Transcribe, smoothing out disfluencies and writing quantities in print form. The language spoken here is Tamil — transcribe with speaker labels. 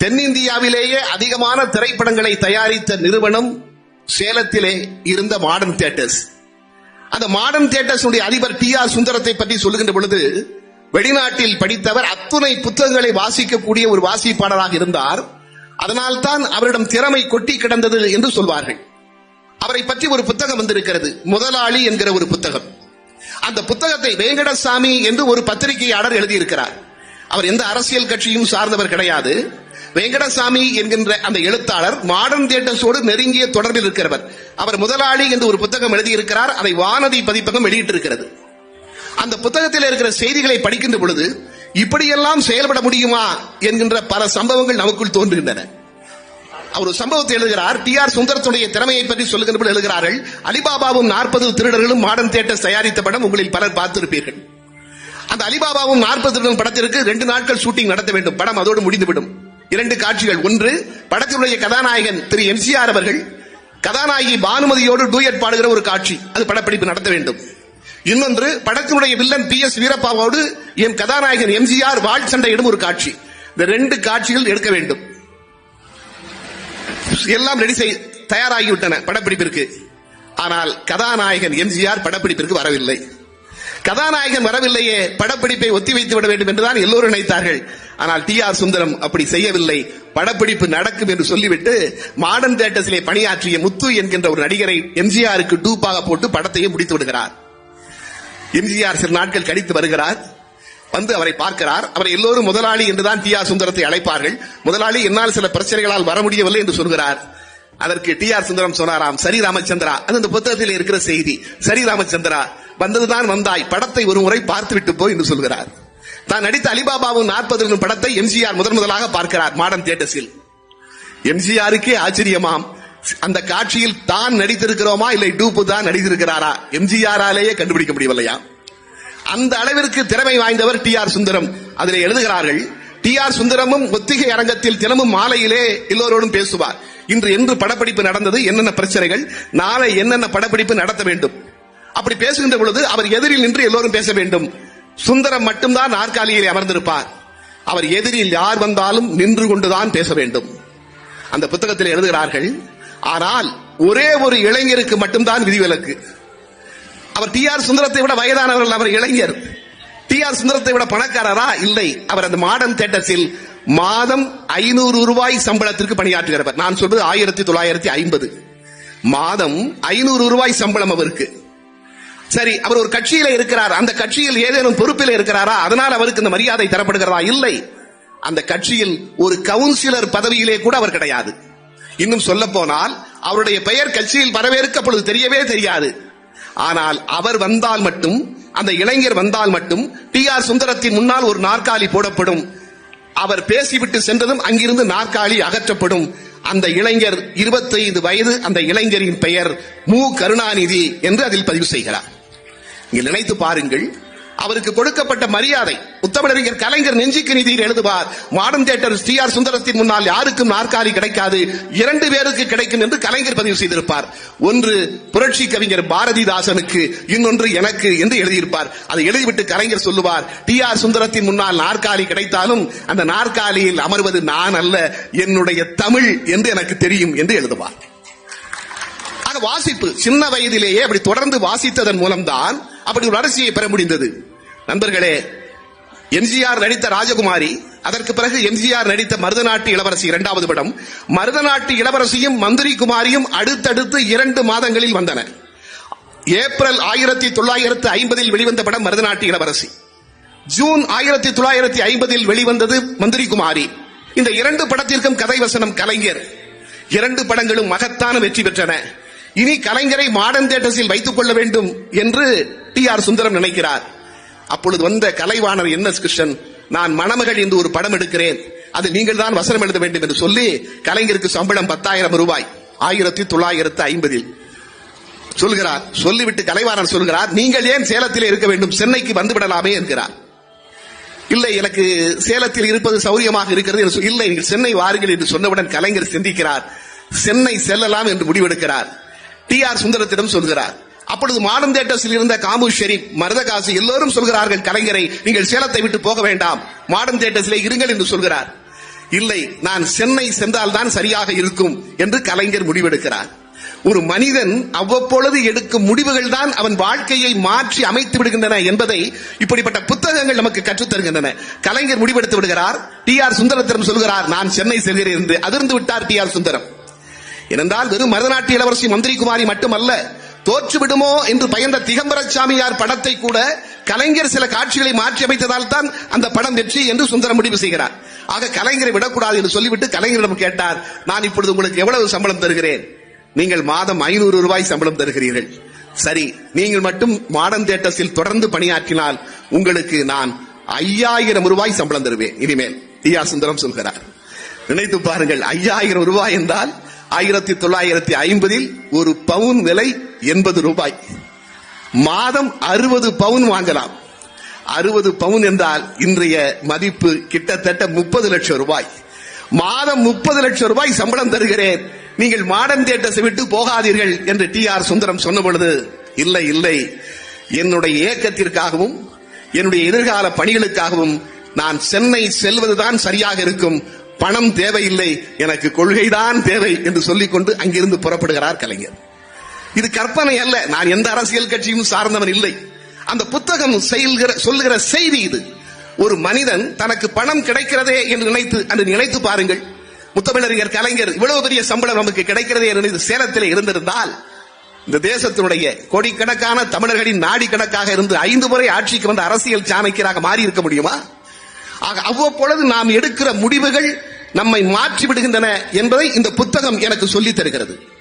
Speaker 1: தென்னிந்தியாவிலேயே அதிகமான திரைப்படங்களை தயாரித்த நிறுவனம் சேலத்திலே இருந்த மாடர்ன் தியேட்டர்ஸ். அந்த மாடர்ன் தியேட்டர்ஸ் அதிபர் T.R. சுந்தரத்தை பற்றி சொல்லுகின்ற பொழுது, வெளிநாட்டில் படித்தவர், அத்துணை புத்தகங்களை வாசிக்கக்கூடிய ஒரு வாசிப்பாளராக இருந்தார். அதனால்தான் அவரிடம் திறமை கொட்டி கிடந்தது என்று சொல்வார்கள். அவரை பற்றி ஒரு புத்தகம் வந்திருக்கிறது, முதலாளி என்கிற ஒரு புத்தகம். அந்த புத்தகத்தை வெங்கடசாமி என்று ஒரு பத்திரிகையாளர் எழுதியிருக்கிறார். அவர் எந்த அரசியல் கட்சியும் சார்ந்தவர் கிடையாது. வெங்கடசாமி என்கின்ற அந்த எழுத்தாளர் மாடர்ன் தியேட்டர்ஸோடு நெருங்கிய தொடர்பில் இருக்கிறவர். அவர் முதலாளி என்று ஒரு புத்தகம் எழுதியிருக்கிறார். அதை வானதி பதிப்பகம் வெளியிட்டிருக்கிறது. அந்த புத்தகத்தில் இருக்கிற செய்திகளை படிக்கின்ற பொழுது இப்படியெல்லாம் செயல்பட முடியுமா என்கின்ற பல சம்பவங்கள் நமக்குள் தோன்றுகின்றன. அவர் ஒரு சம்பவத்தை எழுதுகிறார். T.R. சுந்தரத்துடைய திறமையை பற்றி சொல்லுகின்ற பொழுது எழுதுகிறார்கள், அலிபாபாவும் 40 திருடர்களும் மாடர்ன் தியேட்டர்ஸ் தயாரித்த படம் உங்களில் பலர் பார்த்திருப்பீர்கள். அந்த அலிபாபாவும் 40 திருடர்களும் படத்திற்கு 2 நாட்கள் ஷூட்டிங் நடத்த வேண்டும். படம் அதோடு முடிந்துவிடும். 2 காட்சிகள். ஒன்று, படத்தினுடைய கதாநாயகன் திரு MCR அவர்கள் கதாநாயகி பானுமதியோடு டூயட் பாடுகிற ஒரு காட்சி, அது படப்பிடிப்பு நடத்த வேண்டும். இன்னொன்று, படத்தினுடைய வில்லன் PS வீரப்பாவோடு என் கதாநாயகன் MGR வாழ் சண்டையிடும் ஒரு காட்சி. இந்த 2 காட்சிகள் எடுக்க வேண்டும். எல்லாம் ரெடி தயாராகிவிட்டன படப்பிடிப்பிற்கு. ஆனால் கதாநாயகன் MGR படப்பிடிப்பிற்கு வரவில்லை. கதாநாயகன் வரவில்லையே, படப்பிடிப்பை ஒத்திவைத்து விட வேண்டும் என்றுதான் எல்லோரும் நினைத்தார்கள். ஆனால் T.R. சுந்தரம் அப்படி செய்யவில்லை. படப்பிடிப்பு நடக்கும் என்று சொல்லிவிட்டு மாடர்ன் தியேட்டர்ஸிலே பணியாற்றிய முத்து என்கின்ற ஒரு நடிகரை MGRக்கு டூப்பாக போட்டு படத்தையும் முடித்து விடுகிறார். MGR சில நாட்கள் கழித்து வருகிறார். வந்து அவரை பார்க்கிறார். அவரை எல்லோரும் முதலாளி என்றுதான் T.R. சுந்தரத்தை அழைப்பார்கள். முதலாளி, என்னால் சில பிரச்சனைகளால் வர முடியவில்லை என்று சொல்கிறார். அதற்கு T.R. சுந்தரம் சொன்னாராம், சரி ராமச்சந்திரா, அது இந்த புத்தகத்தில் இருக்கிற செய்தி, சரி ராமச்சந்திரா, வந்ததுதான் வந்தாய், படத்தை ஒரு முறை பார்த்துவிட்டு போய் என்று சொல்கிறார். தான் நடித்த அலிபாபாவும் 40 படத்தை MGR முதலாக பார்க்கிறார் மாடர்ன் தியேட்டர்ஸில். MGRக்கே ஆச்சரியமாம், அந்த காட்சியில் தான் நடித்திருக்கிறோமா இல்லை டூப்பு தான் நடித்திருக்கிறாரா MGR-ஆலேயே கண்டுபிடிக்க முடியவில்லையா. அந்த அளவிற்கு திறமை வாய்ந்தவர் T.R. சுந்தரம். அதிலே எழுதுகிறார்கள், T.R. சுந்தரமும் ஒத்திகை அரங்கத்தில் தினமும் மாலையிலே எல்லோரோடும் பேசுவார். இன்று என்று படப்பிடிப்பு நடந்தது, என்னென்ன பிரச்சனைகள், நாளை என்னென்ன படப்பிடிப்பு நடத்த வேண்டும். அப்படி பேசுகின்ற பொழுது அவர் எதிரில் நின்று எல்லோரும் பேச வேண்டும். சுந்தரம் மட்டும்தான் நாற்காலியில் அமர்ந்திருப்பார். அவர் எதிரில் யார் வந்தாலும் நின்று கொண்டுதான் பேச வேண்டும். அந்த புத்தகத்தில் எழுதுகிறார்கள், ஆனால் ஒரே ஒரு இளைஞருக்கு மட்டும்தான் விதிவிலக்கு. அவர் T.R. சுந்தரத்தை விட வயதானவர்கள், அவர் இளைஞர். T.R. சுந்தரத்தை விட பணக்காரரா? இல்லை. அவர் அந்த மாடர்ன் தியேட்டர்ஸில் மாதம் 500 ரூபாய் சம்பளத்திற்கு பணியாற்றுகிறவர். நான் சொல்றது 1950. மாதம் 500 ரூபாய் சம்பளம் அவருக்கு. சரி, அவர் ஒரு கட்சியில இருக்கிறார். அந்த கட்சியில் ஏதேனும் பொறுப்பில் இருக்கிறாரா? அதனால் அவருக்கு இந்த மரியாதை தரப்படுகிறதா? இல்லை. அந்த கட்சியில் ஒரு கவுன்சிலர் பதவியிலே கூட அவர் கிடையாது. இன்னும் சொல்ல போனால் அவருடைய பெயர் கட்சியில் வரவேற்க அப்பொழுது தெரியவே தெரியாது. ஆனால் அவர் வந்தால் மட்டும், அந்த இளைஞர் வந்தால் மட்டும் T.R. சுந்தரத்தின் முன்னால் ஒரு நாற்காலி போடப்படும். அவர் பேசிவிட்டு சென்றதும் அங்கிருந்து நாற்காலி அகற்றப்படும். அந்த இளைஞர் 25 வயது. அந்த இளைஞரின் பெயர் மு. கருணாநிதி என்று அதில் பதிவு செய்கிறார். இங்கே நினைத்து பாருங்கள், அவருக்கு கொடுக்கப்பட்ட மரியாதை. முத்தமிழறிஞர் கலைஞர் நெஞ்சுக்கு நீதியில் எழுதுவார், மாடர்ன் தியேட்டர்ஸ் T.R. சுந்தரத்தின் முன்னால் யாருக்கும் நாற்காலி கிடைக்காது, 2 பேருக்கு கிடைக்கும் என்று கலைஞர் பதிவு செய்திருப்பார். ஒன்று புரட்சி கவிஞர் பாரதிதாசனுக்கு, இன்னொன்று எனக்கு என்று எழுதியிருப்பார். அதை எழுதிவிட்டு கலைஞர் சொல்லுவார், T.R. சுந்தரத்தின் முன்னால் நாற்காலி கிடைத்தாலும் அந்த நாற்காலியில் அமர்வது நான் அல்ல, என்னுடைய தமிழ் என்று எனக்கு தெரியும் என்று எழுதுவார். ஆக வாசிப்பு சின்ன வயதிலேயே அப்படி தொடர்ந்து வாசித்ததன் மூலம்தான் அப்படி ஒரு அரசியை பெற முடிந்தது. நண்பர்களே, MGR நடித்த ராஜகுமாரி, அதற்கு பிறகு MGR நடித்த மருதநாட்டு இளவரசி 2வது படம். மருதநாட்டு இளவரசியும் மந்திரி குமாரியும் அடுத்தடுத்து 2 மாதங்களில் வந்தன. ஏப்ரல் 1950 வெளிவந்த படம் மருதநாட்டு இளவரசி. ஜூன் 1950 வெளிவந்தது மந்திரி குமாரி. இந்த 2 படத்திற்கும் கதை வசனம் கலைஞர். 2 படங்களும் மகத்தான வெற்றி பெற்றன. இனி கலைஞரை மாடர்ன் தியேட்டர்ஸில் வைத்துக் கொள்ள வேண்டும் என்று T.R. சுந்தரம் நினைக்கிறார். அப்பொழுது வந்த கலைவாணர் NS கிருஷ்ணன், நான் மணமகள் என்று ஒரு படம் எடுக்கிறேன், அது நீங்கள் தான் வசனம் எழுத வேண்டும் என்று சொல்லி கலைஞருக்கு சம்பளம் 10,000 ரூபாய் 1950 சொல்கிறார். சொல்லிவிட்டு கலைவாணர் சொல்கிறார், நீங்கள் ஏன் சேலத்திலே இருக்க வேண்டும், சென்னைக்கு வந்து விடலாமே என்கிறார். இல்லை, எனக்கு சேலத்தில் இருப்பது சௌரியமாக இருக்கிறது. இல்லை, நீங்கள் சென்னை வாருங்கள் என்று சொன்னவுடன் கலைஞர் சிந்திக்கிறார். சென்னை செல்லலாம் என்று முடிவெடுக்கிறார். T.R. சுந்தரத்திடம் சொல்கிறார். அப்பொழுது மாடர்ன் தியேட்டர்ஸில் இருந்த காமு ஷெரீப், மருதகாசி எல்லோரும் சொல்கிறார்கள், கலைஞரை நீங்கள் சேலத்தை விட்டு போக வேண்டாம், மாடர்ன் தியேட்டர்ஸிலே இருங்கள் என்று சொல்கிறார். இல்லை, நான் சென்னை சென்றால்தான் சரியாக இருக்கும் என்று கலைஞர் முடிவெடுக்கிறார். ஒரு மனிதன் அவ்வப்பொழுது எடுக்கும் முடிவுகள் தான் அவன் வாழ்க்கையை மாற்றி அமைத்து விடுகின்றன என்பதை இப்படிப்பட்ட புத்தகங்கள் நமக்கு கற்றுத் தருகின்றன. கலைஞர் முடிவெடுத்து விடுகிறார். டி.ஆர். சுந்தரத்திடம் சொல்கிறார், நான் சென்னை செல்கிறேன் என்று. அதிர்ந்து விட்டார் டி.ஆர். சுந்தரம். ஏனென்றால் வெறும் மருதநாட்டு இளவரசி மந்திரி குமாரி மட்டுமல்ல, தோற்று விடுமோ என்று பயந்த திகம்பரசாமியார் படத்தை கூட கலைஞர் சில காட்சிகளை மாற்றி அமைத்ததால் தான் அந்த படம் வெற்றி என்று சுந்தரம் முடிவு செய்கிறார். ஆக கலைஞரை விடக்கூடாது என்று சொல்லிவிட்டு கலைஞரிடம் கேட்டார், நான் இப்பொழுது உங்களுக்கு எவ்வளவு சம்பளம் தருகிறேன்? நீங்கள் மாதம் 500 ரூபாய் சம்பளம் தருகிறீர்கள். சரி, நீங்கள் மட்டும் மாடர்ன் தியேட்டர்ஸில் தொடர்ந்து பணியாற்றினால் உங்களுக்கு நான் 5000 ரூபாய் சம்பளம் தருவேன் இனிமேல். டி.ஆர். சுந்தரம் சொல்கிறார். நினைத்து பாருங்கள், 5000 ரூபாய் என்றால் 1950 ஒரு பவுன் விலை 80 ரூபாய். மாதம் 60 பவுன் வாங்கலாம். 60 பவுன் என்றால் இன்றைய மதிப்பு கிட்டத்தட்ட 30 லட்சம் ரூபாய். மாதம் 30 லட்சம் ரூபாய் சம்பளம் தருகிறேன், நீங்கள் மாடர்ன் தியேட்டர்ஸை விட்டு போகாதீர்கள் என்று டி.ஆர். சுந்தரம் சொன்ன பொழுது, இல்லை இல்லை, என்னுடைய இயக்கத்திற்காகவும் என்னுடைய எதிர்கால பணிகளுக்காகவும் நான் சென்னை செல்வதுதான் சரியாக இருக்கும், பணம் தேவையில்லை, எனக்கு கொள்கைதான் தேவை என்று சொல்லிக்கொண்டு அங்கிருந்து புறப்படுகிறார் கலைஞர். இது கற்பனை அல்ல. நான் எந்த அரசியல் கட்சியும் சார்ந்தவன் இல்லை. அந்த புத்தகம் சொல்லுகிற செய்தி இது. ஒரு மனிதன் தனக்கு பணம் கிடைக்கிறதே என்று நினைத்து பாருங்கள். முத்தமிழறிஞர் கலைஞர் இவ்வளவு பெரிய சம்பளம் நமக்கு கிடைக்கிறதே என்று சேலத்திலே இருந்திருந்தால் இந்த தேசத்தினுடைய கோடிக்கணக்கான தமிழர்களின் நாடி கணக்காக இருந்து 5 முறை ஆட்சிக்கு வந்த அரசியல் சாணக்கியராக மாறி இருக்க முடியுமா? ஆக அவ்வப்பொழுது நாம் எடுக்கிற முடிவுகள் நம்மை மாற்றி விடுகின்றன என்பதை இந்த புத்தகம் எனக்கு சொல்லித் தருகிறது.